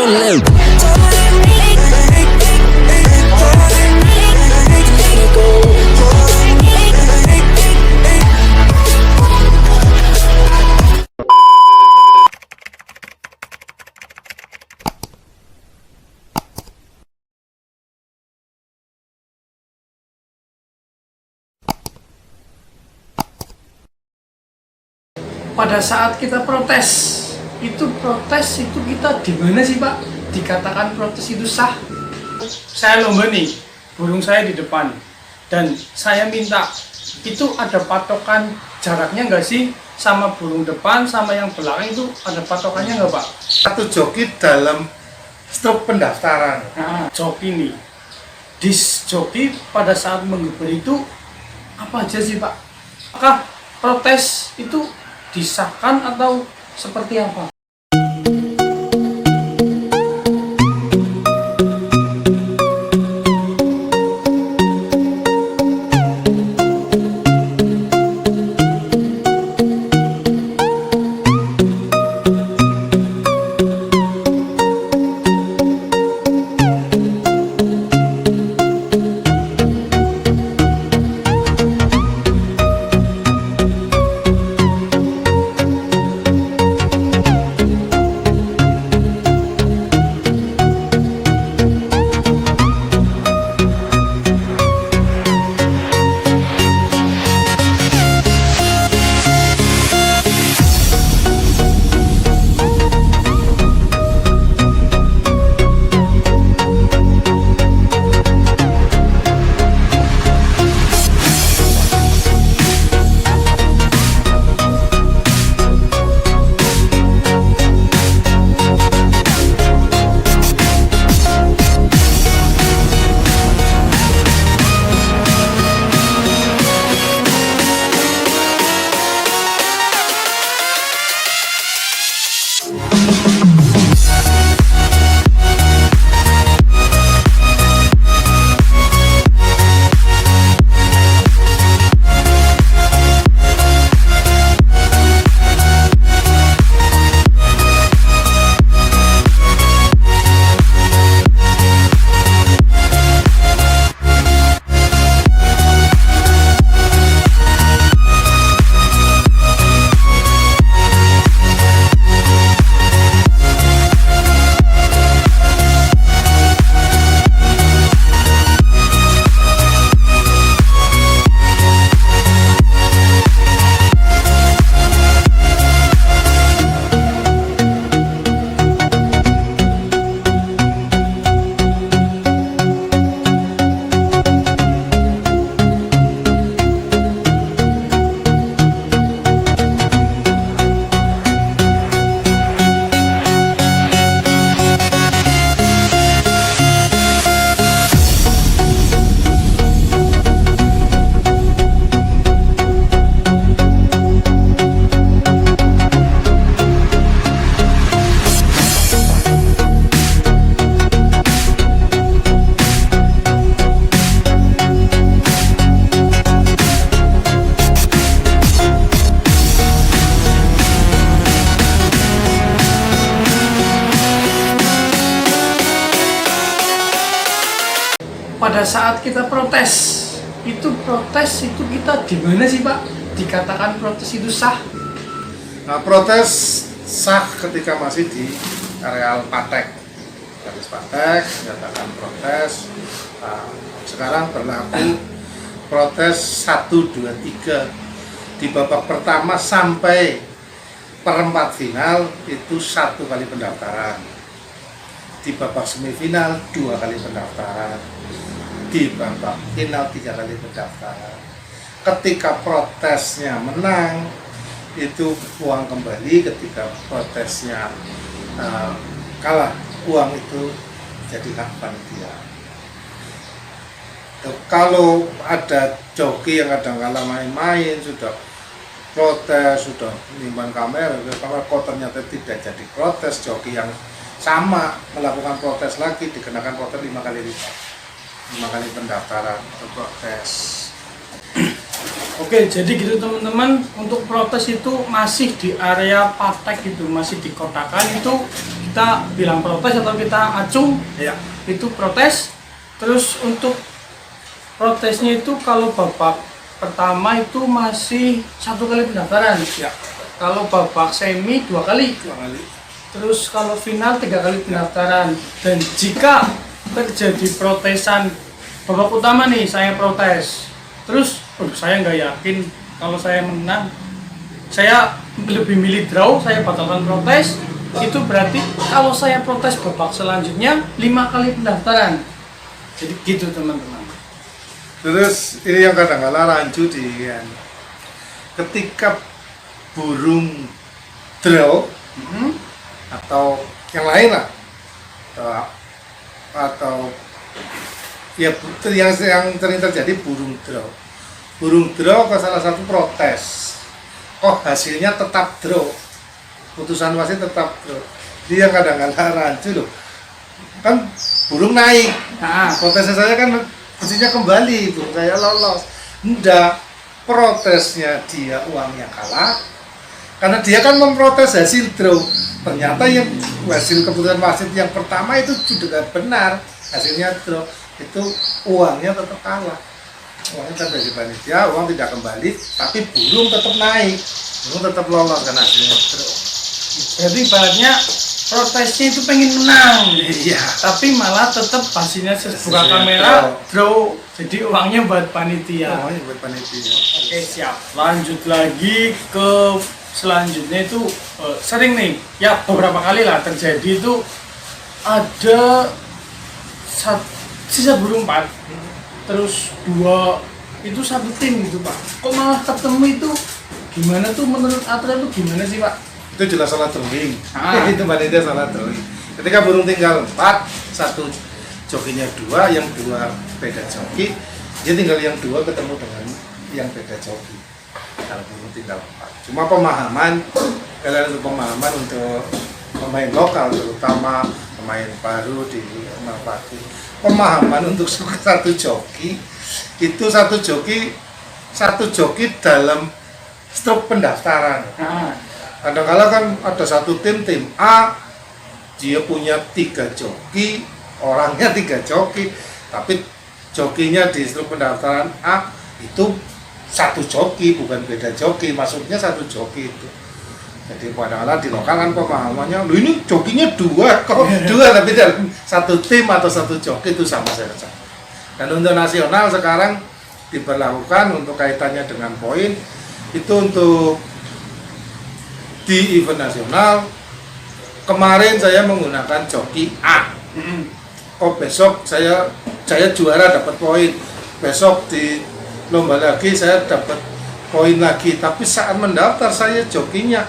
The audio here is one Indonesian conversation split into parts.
Pada saat kita protes itu kita di mana sih Pak? Dikatakan protes itu sah? Saya lomba nih, burung saya di depan, dan saya minta itu ada patokan jaraknya nggak sih sama burung depan sama yang belakang itu ada patokannya nggak Pak? Satu joki dalam struk pendaftaran. Nah, joki nih, disc joki pada saat menggeber itu apa aja sih Pak? Apakah protes itu disahkan atau seperti apa? Pada saat kita protes itu kita di mana sih Pak? Dikatakan protes itu sah? Nah, protes sah ketika masih di areal patek. Garis patek, menyatakan protes. Nah, sekarang berlaku protes 1, 2, 3 di babak pertama sampai perempat final itu 1 kali pendaftaran. Di babak semifinal 2 kali pendaftaran. Di babak final 3 kali pendaftaran. Ketika protesnya menang itu uang kembali, ketika protesnya kalah uang itu jadi hak panitia. Kalau ada joki yang kadang-kala main-main sudah protes, sudah menyimpan kamera, kok ternyata tidak jadi protes, joki yang sama melakukan protes lagi dikenakan protes 5 kali lipat, 5 kali pendaftaran untuk protes. Oke, jadi gitu teman-teman, untuk protes itu masih di area patek itu, masih dikotakan itu kita kita bilang protes atau kita acung, Ya. itu protes. Terus untuk protesnya itu kalau babak pertama itu masih 1 kali pendaftaran. Ya. Kalau babak semi 2 kali. 2 kali. Terus kalau final 3 kali pendaftaran. Dan jika terjadi protesan babak utama nih, saya protes. Terus saya nggak yakin kalau saya menang. Saya lebih milih draw, saya batalkan protes. Itu berarti kalau saya protes babak selanjutnya 5 kali pendaftaran. Jadi gitu teman-teman. Terus ini yang kadang-kala rancu di ketika burung draw atau yang lain lah, atau ya yang sering terjadi burung draw ke salah satu protes, kok hasilnya tetap draw, putusan wasit tetap draw. Dia yang kadang-kala rancu loh, kan burung naik, Nah, protesnya saya kan mestinya kembali, burung saya lolos. Enggak, protesnya dia uangnya kalah karena dia kan memprotes hasil draw. Ternyata yang hasil keputusan wasit yang pertama itu sudah benar, hasilnya draw, itu uangnya tetap kalah. Uangnya tetap dari panitia, uang tidak kembali, tapi burung tetap naik, burung tetap lolos karena hasilnya draw. berarti ibaratnya protesnya itu pengen menang. Iya. Tapi malah tetap hasilnya buka Hasilnya kamera draw. Jadi uangnya buat panitia. Uangnya buat panitia. Oke, siap. Lanjut lagi ke selanjutnya itu sering nih, ya beberapa kali lah terjadi itu ada sisa burung 4, terus 2 itu satu tim gitu Pak. Kok malah ketemu itu gimana tuh menurut aturan itu gimana sih Pak? Itu jelas salah drawing. Ah. Itu panitia salah drawing. Ketika burung tinggal 4, satu jokinya 2, yang 2 beda joki, dia tinggal yang 2 ketemu dengan yang beda joki. Kalau burung tinggal 4. Cuma pemahaman, kalian untuk pemahaman untuk pemain lokal, terutama pemain baru di Merpati. Pemahaman untuk satu joki, itu satu joki dalam struk pendaftaran. Nah, Kadang-kadang kan ada satu tim A, dia punya 3 joki, orangnya 3 joki, tapi jokinya di struk pendaftaran A itu satu joki, bukan beda joki, maksudnya satu joki itu. Jadi kadang-kadang di lokal kan pemahamannya, lu ini jokinya 2, kok 2 tapi dalam satu tim atau satu joki itu sama saja. Dan untuk nasional sekarang diberlakukan untuk kaitannya dengan poin, itu untuk di event nasional kemarin saya menggunakan joki A. Oh besok saya juara dapat poin. Besok di lomba lagi saya dapat poin lagi. Tapi saat mendaftar saya jokinya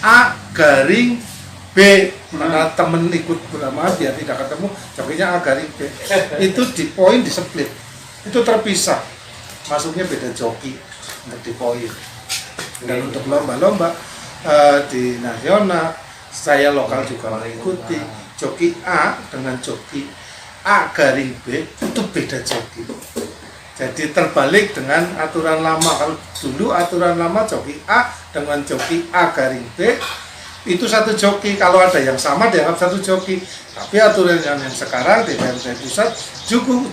A garing B. Karena temen ikut berlama biar tidak ketemu, jokinya A garing B. Itu di poin di split. Itu terpisah. Masuknya beda joki untuk di poin. Dan untuk lomba-lomba di nasional saya lokal juga mengikuti, joki A dengan joki A garing B itu beda joki. Jadi terbalik dengan aturan lama. Kalau dulu aturan lama joki A dengan joki A garing B itu satu joki, kalau ada yang sama dianggap satu joki. Tapi aturan yang sekarang di PMT pusat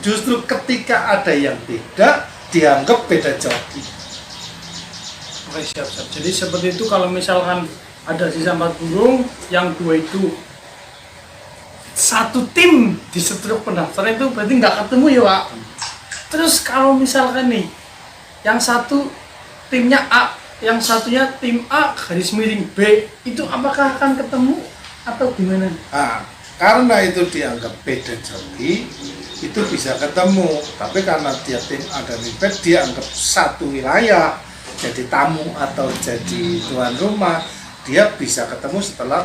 justru ketika ada yang beda dianggap beda joki. oke, siap. Jadi seperti itu kalau misalkan ada sisa 4 burung, yang 2 itu satu tim di struk pendaftaran itu berarti nggak ketemu ya Pak. Terus kalau misalkan nih, yang satu timnya A, yang satunya tim A garis miring B, itu apakah akan ketemu atau gimana? Nah, karena itu dianggap beda joki, itu bisa ketemu. Tapi karena dia tim A dan B, dia anggap satu wilayah, jadi tamu atau jadi tuan rumah, dia bisa ketemu setelah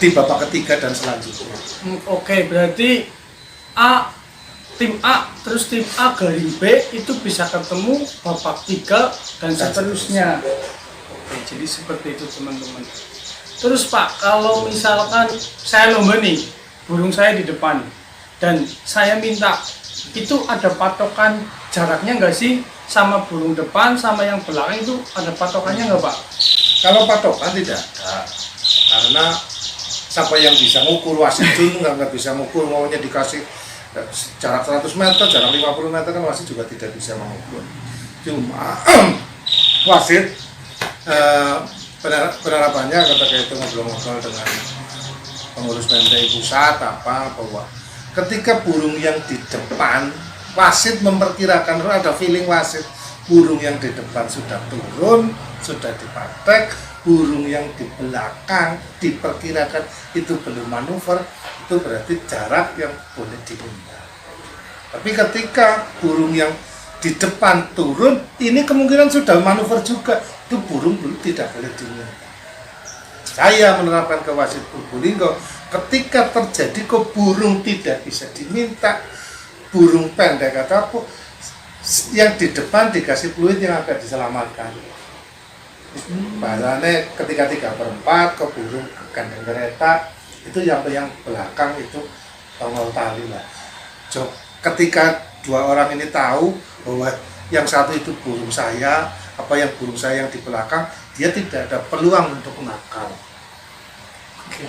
di babak ketiga dan selanjutnya. Oke, berarti tim A terus tim A garing B itu bisa ketemu babak 3 dan seterusnya. Oke, jadi seperti itu teman-teman. Terus Pak, kalau misalkan saya lomba nih, burung saya di depan dan saya minta, itu ada patokan jaraknya nggak sih sama burung depan sama yang belakang, itu ada patokannya nggak Pak? Kalau patokan tidak ada, karena siapa yang bisa ngukur, wasit pun nggak bisa ngukur, maunya dikasih jarak 100 meter, jarak 50 meter kan wasit juga tidak bisa mengukur. Cuma wasit penerapannya ketika itu ngobrol-ngobrol dengan pengurus PMTI pusat bahwa ketika burung yang di depan, wasit memperkirakan, ada feeling wasit, burung yang di depan sudah turun, sudah dipatek, burung yang di belakang diperkirakan itu belum manuver, itu berarti jarak yang boleh diminta. Tapi ketika burung yang di depan turun, ini kemungkinan sudah manuver juga, itu burung tidak boleh diminta. Saya menerapkan ke wasit Purbolinggo, ketika terjadi ke burung tidak bisa diminta, burung pendek atau apa, yang di depan dikasih fluid yang agak diselamatkan. Bahasanya ketika 3/4 ke burung gandeng kereta, itu yang belakang itu tongol tali lah. Ketika dua orang ini tahu bahwa yang satu itu burung saya, yang burung saya yang di belakang, dia tidak ada peluang untuk nakal. Oke.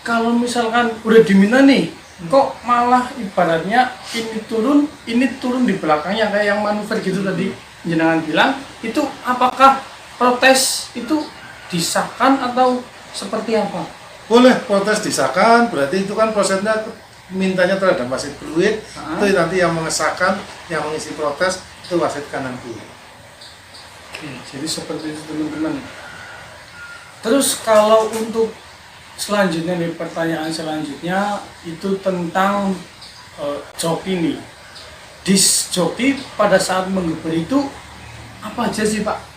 Kalau misalkan udah diminta nih, kok malah ibaratnya ini turun di belakangnya kayak yang manuver gitu tadi jenengan bilang, itu apakah protes itu disahkan atau seperti apa? Boleh protes disahkan, berarti itu kan prosesnya mintanya terhadap wasit fluid, itu nanti yang mengesahkan, yang mengisi protes itu wasit kanan kiri. Oke, jadi seperti itu teman-teman. Terus kalau untuk selanjutnya nih, pertanyaan selanjutnya itu tentang joki nih. Disc joki pada saat menggeber itu apa aja sih Pak?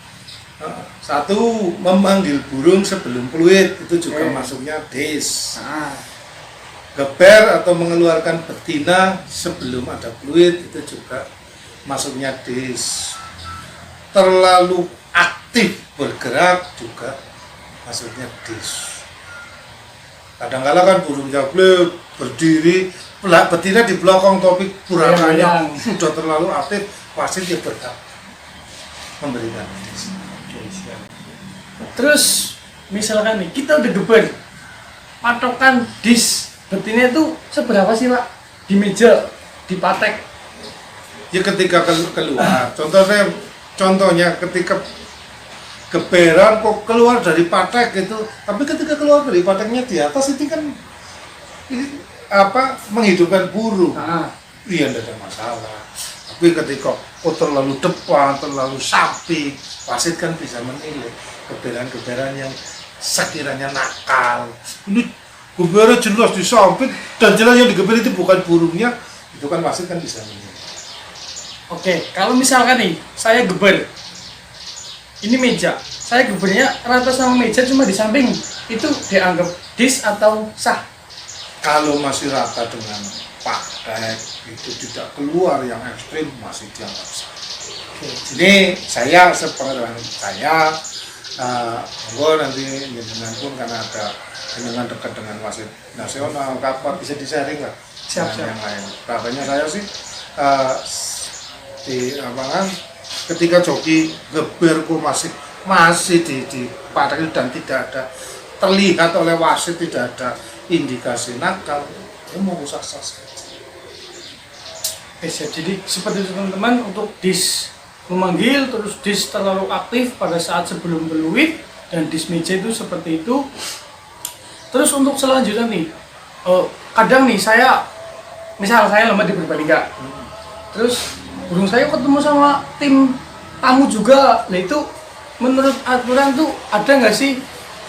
Satu, memanggil burung sebelum fluid, itu juga masuknya disc. Geber atau mengeluarkan betina sebelum ada fluid, itu juga masuknya disc. Terlalu aktif bergerak juga masuknya disc. Kadang-kadang kan burung jable berdiri, betina di belakang topik burakanya sudah terlalu aktif, wasit dia berhak memberikan disc. Terus misalkan nih kita udah geber, patokan disc betina itu seberapa sih Pak? Di meja, di patek? Ya ketika keluar, contohnya ketika geberan kok keluar dari patek gitu, tapi ketika keluar dari pateknya di atas itu kan menghidupkan burung, iya tidak ada masalah. Tapi ketika terlalu depan, terlalu samping, wasit kan bisa menilai geberan-geberan yang sekiranya nakal. Ini geberan jelas di samping dan jelas yang digeber itu bukan burungnya, itu kan wasit kan bisa menilai. Oke, kalau misalkan nih saya geber, ini meja, saya gebernya rata sama meja cuma di samping, itu dianggap dis atau sah? Kalau masih rata dengan patek, itu tidak keluar yang ekstrim, masih dianggap sah. Ini saya sepengetahuan saya, nanti jenengan pun karena ada jenengan dekat dengan wasit nasional, kapan bisa di-sharing nggak? Siap. Yang lain. Katanya saya sih di lapangan ketika joki geber kok masih di patek dan tidak ada terlihat oleh wasit, tidak ada indikasi nakal, ya mau sah-sah saja. Jadi seperti itu teman-teman, untuk dis memanggil, terus dis terlalu aktif pada saat sebelum fluid, dan dis meja itu seperti itu. Terus untuk selanjutnya nih, kadang nih misal saya lomba di Purbalingga, terus burung saya ketemu sama tim tamu juga. Nah itu menurut aturan tuh ada nggak sih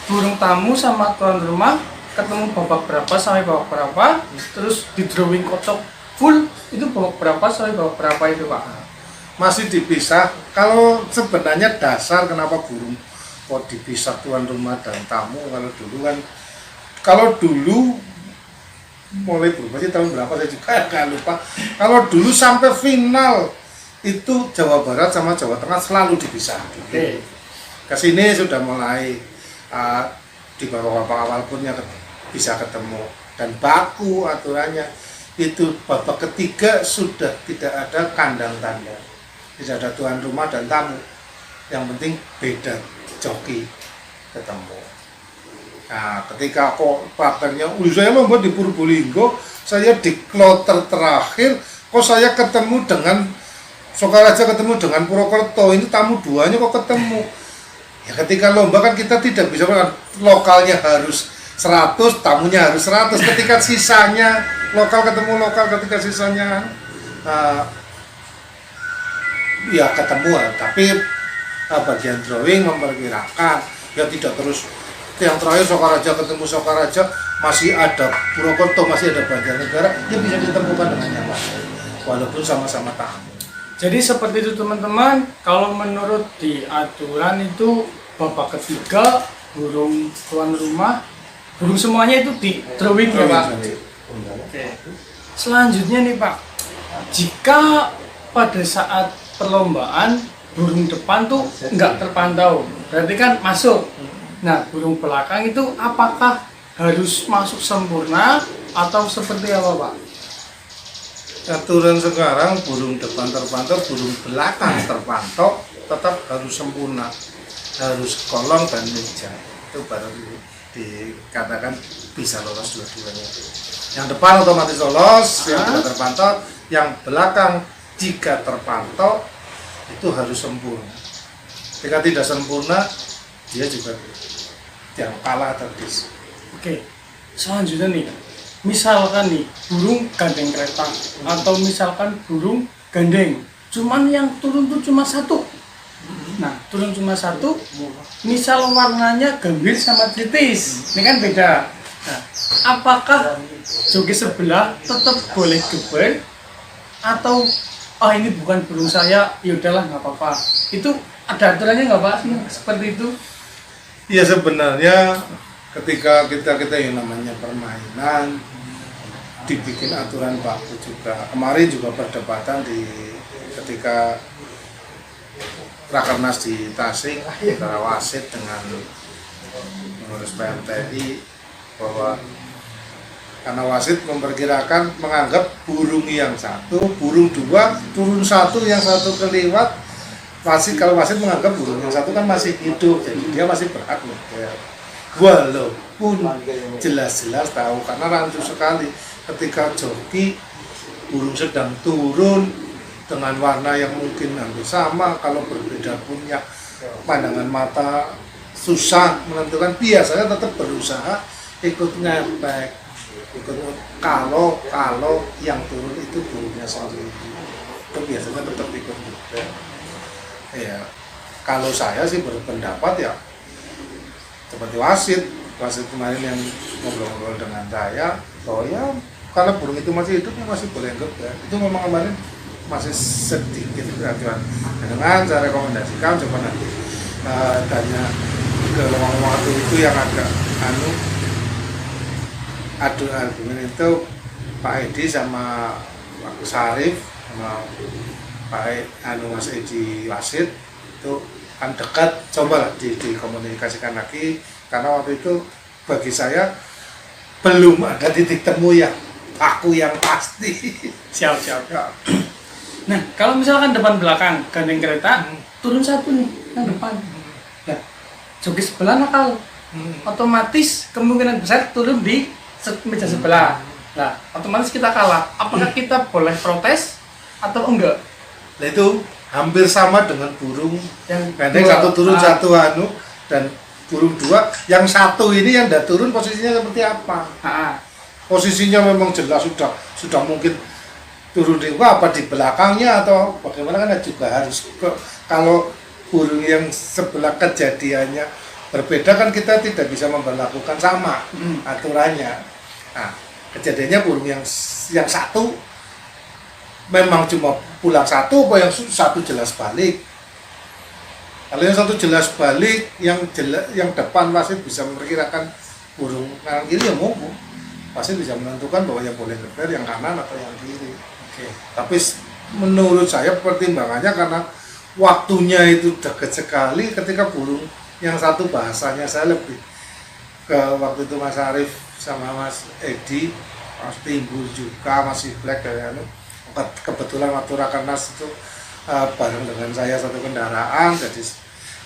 burung tamu sama tuan rumah ketemu babak berapa sampai babak berapa, terus di drawing kocok full itu babak berapa sampai babak berapa itu Pak? Masih dipisah. Kalau sebenarnya dasar kenapa burung kok dipisah tuan rumah dan tamu, kalau dulu mulai berubah sih tahun berapa saya juga agak lupa. Kalau dulu sampai final itu Jawa Barat sama Jawa Tengah selalu dipisah. Oke. Kesini sudah mulai di babak awal pun yang bisa ketemu dan baku aturannya. Itu babak ketiga sudah tidak ada kandang tandang, tidak ada tuan rumah dan tamu, yang penting beda joki ketemu. Nah, ketika kok prakteknya, saya lomba di Purbolinggo, saya di kloter terakhir, kok saya ketemu dengan Sokaraja ketemu dengan Purwokerto, ini tamu duanya kok ketemu. Ya ketika lomba kan kita tidak bisa, lokalnya harus 100, tamunya harus 100, ketika sisanya lokal ketemu lokal, ketika sisanya ya ketemu, tapi bagian drawing memperkirakan ya tidak terus yang terakhir Sokaraja ketemu Sokaraja, masih ada Purwokerto, masih ada Banjarnegara, ya bisa ditemukan dengan yang lain walaupun sama-sama tamu. Jadi seperti itu teman-teman, kalau menurut di aturan itu babak ketiga burung tuan rumah, burung semuanya itu di drawing ya Pak. Oke. Selanjutnya nih Pak, jika pada saat perlombaan burung depan tuh nggak terpantau, berarti kan masuk. Nah burung belakang itu apakah harus masuk sempurna atau seperti apa Pak? Aturan sekarang burung depan terpantau, burung belakang terpantau tetap harus sempurna, harus kolong dan meja, itu baru dikatakan bisa lolos dua-duanya. Yang depan otomatis lolos, yang tidak terpantau, yang belakang jika terpantau itu harus sempurna. Jika tidak sempurna, dia juga yang kalah atau dis. Oke, selanjutnya nih, misalkan nih burung gandeng kereta atau misalkan burung gandeng, cuman yang turun tuh cuma satu. Nah, turun cuma satu, misal warnanya gambir sama kritis, ini kan beda. Nah, apakah joki sebelah tetap boleh geber atau ini bukan burung saya, ya udahlah nggak apa-apa. Itu ada aturannya nggak Pak? Seperti itu? Ya sebenarnya ketika kita yang namanya permainan dibikin aturan baku juga. Kemarin juga perdebatan ketika Rakernas di Tasik antara wasit dengan pengurus PMTI, bahwa karena wasit memperkirakan menganggap burung yang satu, burung dua, turun satu, yang satu kelewat. Kalau wasit menganggap burung yang satu kan masih hidup, jadi dia masih berhak ya. Walaupun jelas-jelas tahu, karena rancu sekali ketika joki burung sedang turun dengan warna yang mungkin hampir sama, kalau berbeda punya pandangan mata susah menentukan, biasanya tetap berusaha ikut ngepek, kalau yang turun itu burungnya sendiri, itu biasanya tetap ikut ngepek. Ya, kalau saya sih berpendapat ya seperti wasit kemarin yang ngobrol-ngobrol dengan saya, bahwa ya kalau burung itu masih hidup masih boleh ngepek. Itu memang kemarin masih sedikit peraturan. Dengan saya rekomendasikan coba nanti tanya ke lowong-lowong itu yang agak adu argumen itu Pak Edi sama Pak Sarif sama Mas Edi wasit itu kan dekat, coba dikomunikasikan lagi, karena waktu itu bagi saya belum ada titik temu yang aku yang pasti. Siap. Nah, kalau misalkan depan belakang gandeng kereta, turun satu nih yang depan. Nah, joki sebelah nakal, otomatis kemungkinan besar turun di meja sebelah. Nah, otomatis kita kalah. Apakah kita boleh protes atau enggak? Nah itu hampir sama dengan burung Yang pendek dua, satu turun satu dan burung dua, yang satu ini yang tidak turun posisinya seperti apa? Posisinya memang jelas sudah mungkin turun di apa di belakangnya atau bagaimana, kan juga harus kalau burung yang sebelah kejadiannya berbeda kan kita tidak bisa memperlakukan sama aturannya. Nah, kejadiannya burung yang satu memang cuma pulang satu, apa yang satu jelas balik. Kalau yang satu jelas balik, yang depan wasit bisa memperkirakan burung kanan kiri, ya monggo. Wasit bisa menentukan bahwa yang boleh geber yang kanan atau yang kiri. Tapi menurut saya pertimbangannya karena waktunya itu dekat sekali, ketika burung yang satu bahasanya saya lebih ke waktu itu Mas Arif sama Mas Edi, Mas Timbul juga, masih Black dari kebetulan waktu Rakernas itu bareng dengan saya satu kendaraan, jadi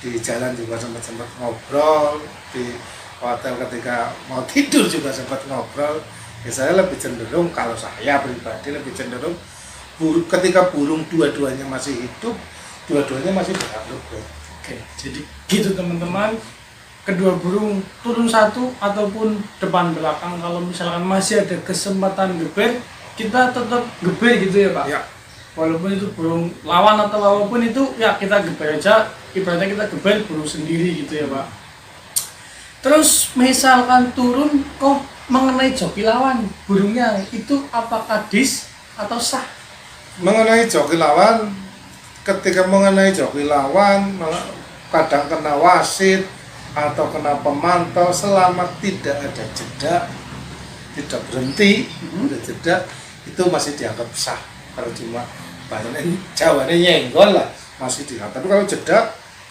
di jalan juga sempat ngobrol, hotel ketika mau tidur juga sempat ngobrol. Ya saya lebih cenderung, kalau saya pribadi lebih cenderung ketika burung dua-duanya masih hidup, dua-duanya masih berangkat. Oke, jadi gitu teman-teman. Kedua burung turun satu ataupun depan belakang, kalau misalkan masih ada kesempatan geber, kita tetap geber gitu ya Pak. Ya. Walaupun itu burung lawan atau apapun itu, ya kita geber aja. Ibaratnya kita geber burung sendiri gitu ya Pak. Terus misalkan turun kok mengenai joki lawan burungnya, itu apakah dis atau sah? Mengenai joki lawan, ketika mengenai joki lawan kadang kena wasit atau kena pemantau, selama tidak ada jeda, tidak berhenti, ada jeda, itu masih dianggap sah. Kalau cuma bahasanya Jawanya nyenggol lah, masih dianggap. Tapi kalau jeda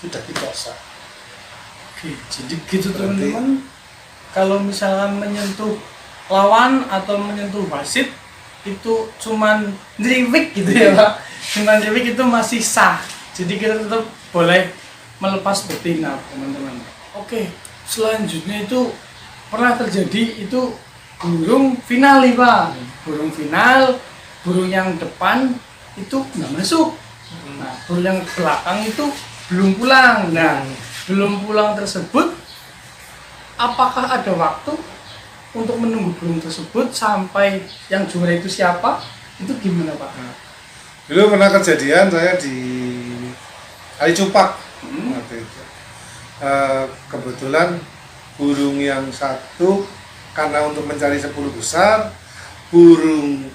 sudah tidak sah. Oke, jadi gitu teman-teman. Kalau misalkan menyentuh lawan atau menyentuh wasit itu cuman driwik gitu ya Pak, cuman driwik itu masih sah. Jadi kita tetap boleh melepas betina teman-teman. Oke, selanjutnya itu pernah terjadi itu burung final nih Pak. Burung final, burung yang depan itu nggak masuk. Nah, burung yang belakang itu belum pulang. Nah, belum pulang tersebut, apakah ada waktu untuk menunggu burung tersebut sampai yang juara itu siapa? Itu gimana Pak? Dulu pernah kejadian saya di Kali Cupak. Waktu itu. Kebetulan burung yang satu, karena untuk mencari 10 besar, burung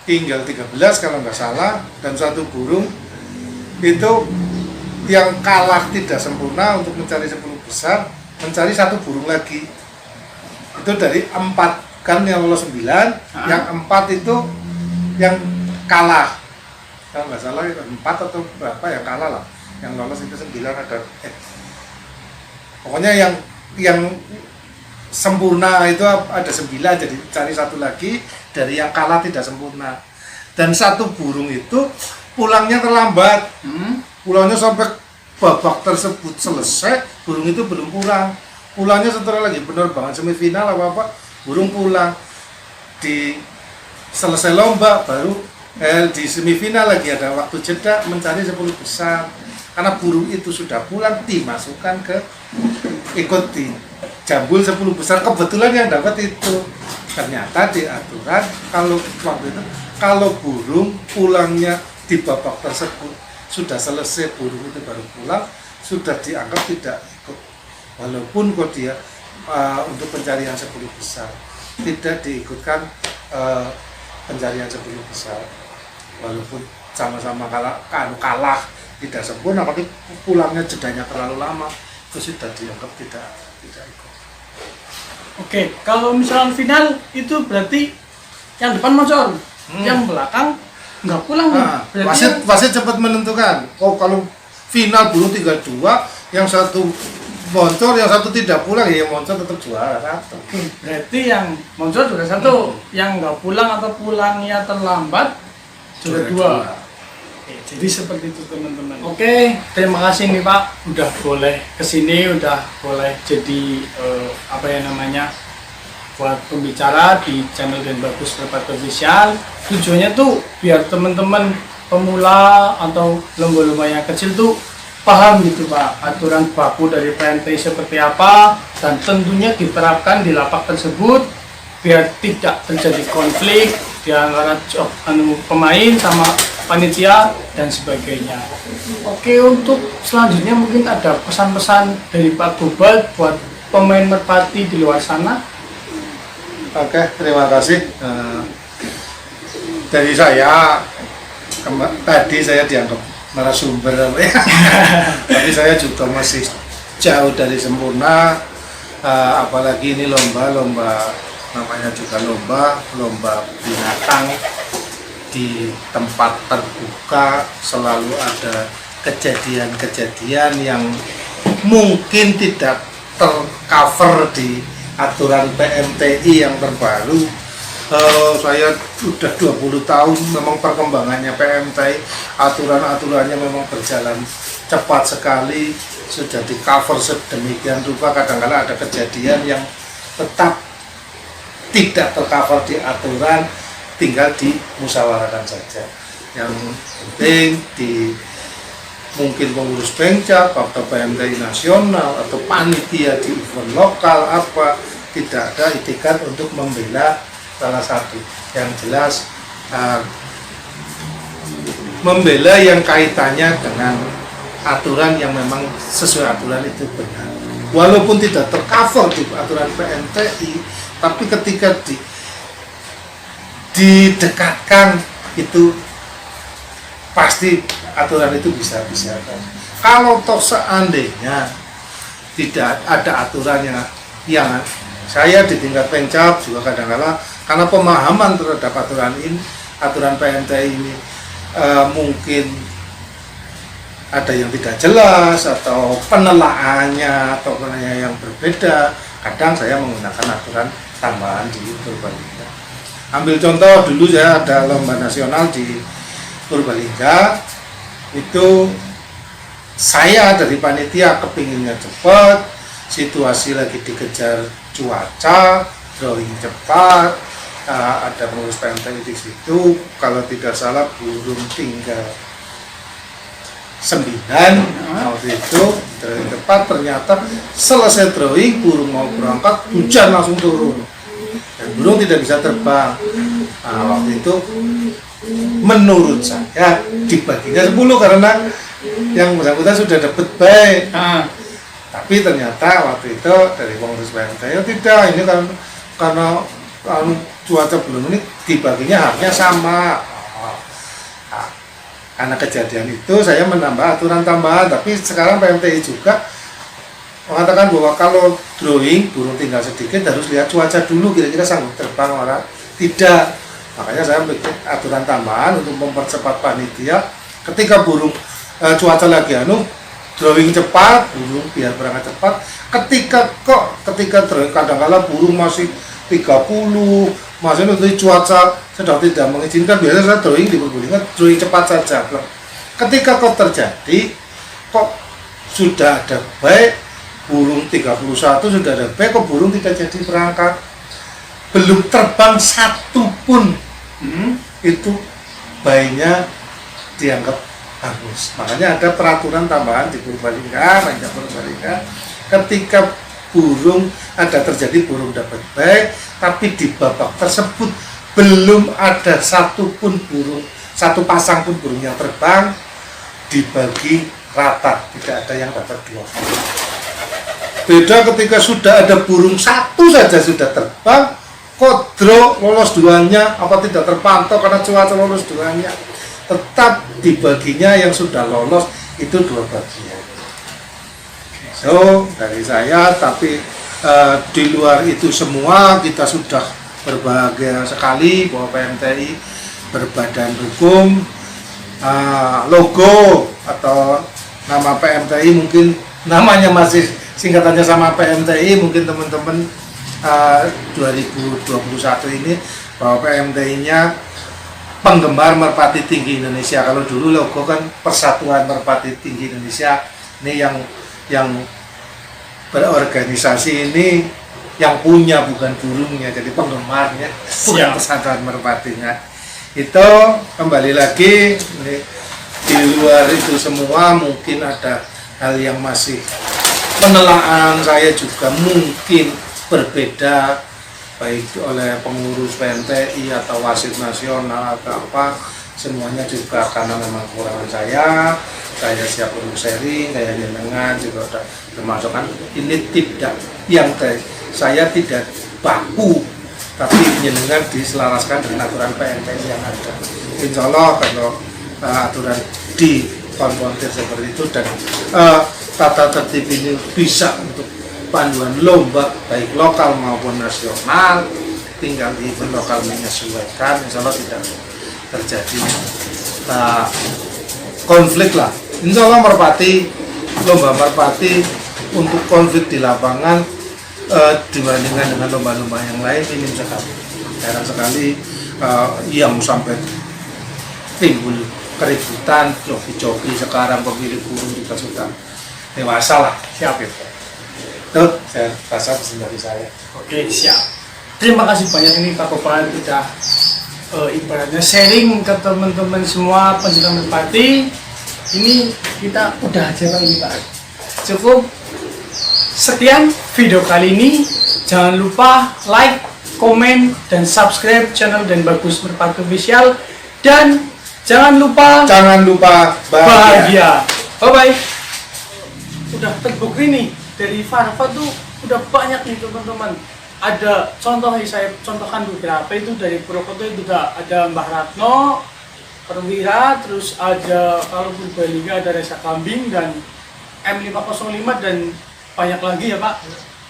tinggal 13 kalau nggak salah, dan satu burung itu yang kalah tidak sempurna untuk mencari 10 besar, mencari satu burung lagi. Itu dari 4, kan yang lolos 9, yang 4 itu yang kalah. Kalau nggak salah itu 4 atau berapa yang kalah lah. Yang lolos itu 9 ada. Pokoknya yang sempurna itu ada 9, jadi cari satu lagi dari yang kalah tidak sempurna. Dan satu burung itu pulangnya terlambat. Pulangnya sampai babak tersebut selesai, burung itu belum pulang. Pulangnya setelah lagi penerbangan semifinal apa burung pulang. Di selesai lomba baru di semifinal lagi ada waktu jeda mencari 10 besar. Karena burung itu sudah pulang, dimasukkan ke ikut di jambul 10 besar. Kebetulan yang dapat itu. Ternyata di aturan kalau waktu itu kalau burung pulangnya di babak tersebut sudah selesai, burung itu baru pulang, sudah dianggap tidak ikut. Walaupun kok dia untuk pencarian 10 besar tidak diikutkan pencarian 10 besar, walaupun sama-sama kalah tidak sempurna, tapi pulangnya jedanya terlalu lama, itu sudah dianggap tidak ikut. Oke, kalau misalnya final itu berarti yang depan mocor, yang belakang nggak pulang. Nah, berarti wasit cepat menentukan. Oh, kalau final burung tinggal 2, yang satu moncor, yang satu tidak pulang, ya yang moncor tetap juara satu. Berarti yang moncor juara satu, yang nggak pulang atau pulangnya terlambat juara 2. Oke, jadi seperti itu teman-teman. Oke, terima kasih nih Pak, udah boleh kesini, udah boleh jadi buat pembicara di channel Dan Bagus Merpati Official. Tujuannya tuh biar teman-teman pemula atau lomba-lomba yang kecil tuh paham gitu Pak, aturan baku dari PNT seperti apa, dan tentunya diterapkan di lapak tersebut biar tidak terjadi konflik di antara pemain sama panitia dan sebagainya. Oke, untuk selanjutnya mungkin ada pesan-pesan dari Pak Gobal buat pemain merpati di luar sana. Oke, terima kasih. Dari saya, tadi saya dianggap narasumber, tapi saya juga masih jauh dari sempurna. Apalagi ini lomba namanya juga lomba binatang. Di tempat terbuka selalu ada kejadian-kejadian yang mungkin tidak tercover di aturan PMTI yang terbaru. Saya sudah 20 tahun memang perkembangannya PMTI, aturan-aturannya memang berjalan cepat sekali, sudah di cover sedemikian rupa, kadang-kadang ada kejadian yang tetap tidak tercover di aturan, tinggal dimusyawarahkan saja. Yang penting mungkin pengurus Pemcap atau PMTI nasional atau panitia di event lokal tidak ada itikat untuk membela salah satu. Yang jelas membela yang kaitannya dengan aturan yang memang sesuai aturan itu benar. Walaupun tidak tercover di aturan PMTI, tapi ketika didekatkan itu pasti aturan itu bisa. Kalau toh seandainya tidak ada aturan yang saya di tingkat Pemcap juga kadang-kadang karena pemahaman terhadap aturan PMTI ini mungkin ada yang tidak jelas atau penelaannya atau yang berbeda, kadang saya menggunakan aturan tambahan di Purbalingga. Ambil contoh dulu, saya ada lomba nasional di Purbalingga, itu saya dari panitia kepinginnya cepat, situasi lagi dikejar cuaca, drawing cepat, ada pengurus PMTI di situ, kalau tidak salah burung tinggal 9 waktu itu drawing cepat, ternyata selesai drawing burung mau berangkat hujan langsung turun dan burung tidak bisa terbang. Waktu itu menurut saya dibaginya 10 karena yang bersangkutan sudah dapat baik. Tapi ternyata waktu itu dari pengurus PMTI tidak, ini karena cuaca belum ini dibaginya haknya sama. Karena kejadian itu saya menambah aturan tambahan, tapi sekarang PMTI juga mengatakan bahwa kalau drawing burung tinggal sedikit harus lihat cuaca dulu, kira-kira sanggup terbang orang tidak. Makanya saya bikin aturan tambahan untuk mempercepat panitia. Ketika burung cuaca lagi drawing cepat, burung biar berangkat cepat. Ketika drawing kadang-kala burung masih 30, masih nanti cuaca sedang tidak mengizinkan, biasanya saya drawing di Purbalingga drawing cepat saja. Ketika terjadi sudah ada baik, burung 31 sudah ada baik, burung tidak jadi berangkat, belum terbang satu pun, itu bayinya dianggap hangus. Makanya ada peraturan tambahan di Purbalingga, ketika burung terjadi burung dapat baik, tapi di babak tersebut belum ada satu pasang pun burung yang terbang, dibagi rata, tidak ada yang dapat 2. Beda ketika sudah ada burung satu saja sudah terbang, kodro lolos duanya apa tidak terpantau karena cuaca lolos duanya, tetap dibaginya yang sudah lolos itu 2 bagian. So dari saya, tapi di luar itu semua kita sudah berbahagia sekali bahwa PMTI berbadan hukum, logo atau nama PMTI mungkin namanya masih singkatannya sama PMTI, mungkin teman-teman 2021 ini bahwa PMTI-nya penggemar Merpati Tinggi Indonesia. Kalau dulu logo kan Persatuan Merpati Tinggi Indonesia, ini yang berorganisasi ini yang punya bukan burungnya, jadi penggemarnya bukan Persatuan Merpatinya. Itu kembali lagi di luar itu semua mungkin ada hal yang masih penelaan saya juga mungkin berbeda, baik oleh pengurus PMTI atau wasit nasional atau apa, semuanya juga karena memang kekurangan saya siap untuk sharing, kayak jenengan juga ada termasukkan. Ini tidak yang saya tidak baku, tapi jenengan diselaraskan dengan aturan PMTI yang ada. Insya Allah kalau aturan dikonfrontir seperti itu dan tata tertib ini bisa untuk panduan lomba baik lokal maupun nasional, tinggal di event lokal menyesuaikan, insya Allah tidak terjadi konflik lah. Insya Allah lomba merpati untuk konflik di lapangan dibandingkan dengan lomba-lomba yang lain minim sekali. Jarang sekali yang sampai timbul keributan joki-joki sekarang pemilik burung juga sudah dewasa lah. Siap. Itu saya rasa pesan dari saya. Oke, siap. Terima kasih banyak ini Pak Gopal sudah ibaratnya sharing ke teman-teman semua pencinta merpati. Ini kita udah aja Pak ini Pak. Cukup sekian video kali ini. Jangan lupa like, komen, dan subscribe channel Dan Bagus Merpati Official. Dan jangan lupa bahagia. Bye-bye. Udah terbukti nih dari Farfa tuh udah banyak nih teman-teman. Ada contoh yang saya contohkan beberapa itu dari Purwokerto itu ada Mbah Ratno, Perwira, terus ada kalau Purbalingga ada Reza Kambing dan M505 dan banyak lagi ya Pak.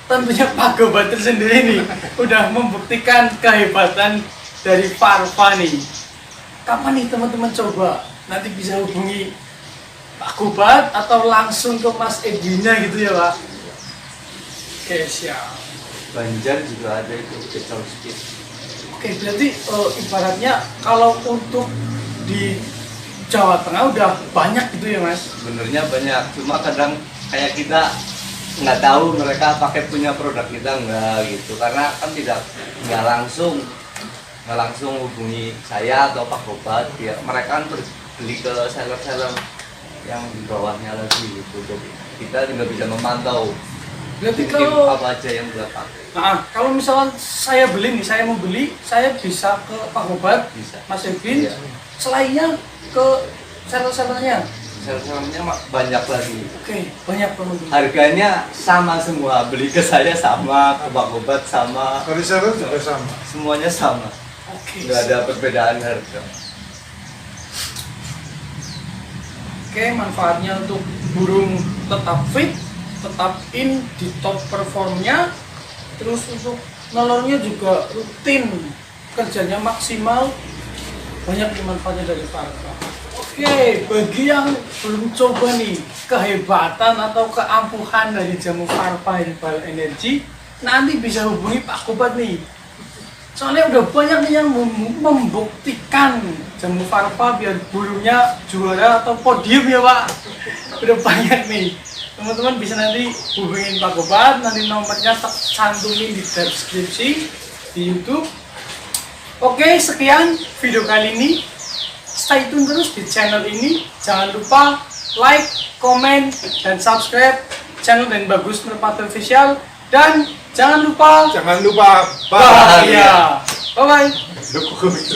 Tentunya Pak Gopal sendiri nih udah membuktikan kehebatan dari Farfa nih. Kapan nih teman-teman coba nanti bisa hubungi Pak Gopal atau langsung ke Mas Edwina gitu ya Pak? Oke siap. Banjar juga ada itu kecil sedikit. Oke berarti ibaratnya kalau untuk di Jawa Tengah udah banyak gitu ya Mas? Sebenarnya banyak, cuma kadang kayak kita nggak tahu mereka pakai punya produk kita nggak gitu, karena kan nggak langsung hubungi saya atau Pak Gopal, ya mereka kan beli ke seller-seller yang di bawahnya lagi gitu, jadi kita juga bisa memantau Berarti mungkin kalau apa aja yang dia pakai. kalau misalnya saya beli nih, saya mau beli, saya bisa ke Pak Gopal, Bisa. Mas Edwin, Iya. selainnya ke seller-sellernya. Seller-sellernya banyak lagi. Oke, banyak teman-teman. Harganya sama semua, beli ke saya sama, ke Pak Gopal sama, Dari saya juga sama. semuanya sama. Oke. Nggak ada perbedaan harga. Oke, manfaatnya untuk burung tetap fit, tetap in di top performnya, terus untuk nelurnya juga rutin, kerjanya maksimal, banyak manfaatnya dari Farfa. Oke, bagi yang belum coba nih kehebatan atau keampuhan dari jamu Farfa Herbal Energy, nanti bisa hubungi Pak Gopal nih. Soalnya udah banyak nih yang membuktikan jamu Farfa biar burungnya juara atau podium ya Pak. Udah banyak nih. Teman-teman bisa nanti hubungin Pak Gopal, nanti nomornya cantumin di deskripsi di YouTube. Oke, sekian video kali ini. Stay tune terus di channel ini. Jangan lupa like, komen, dan subscribe channel Dan Bagus Merpati Official. Dan jangan lupa Jangan lupa bahagia. bahagia. Bye bye.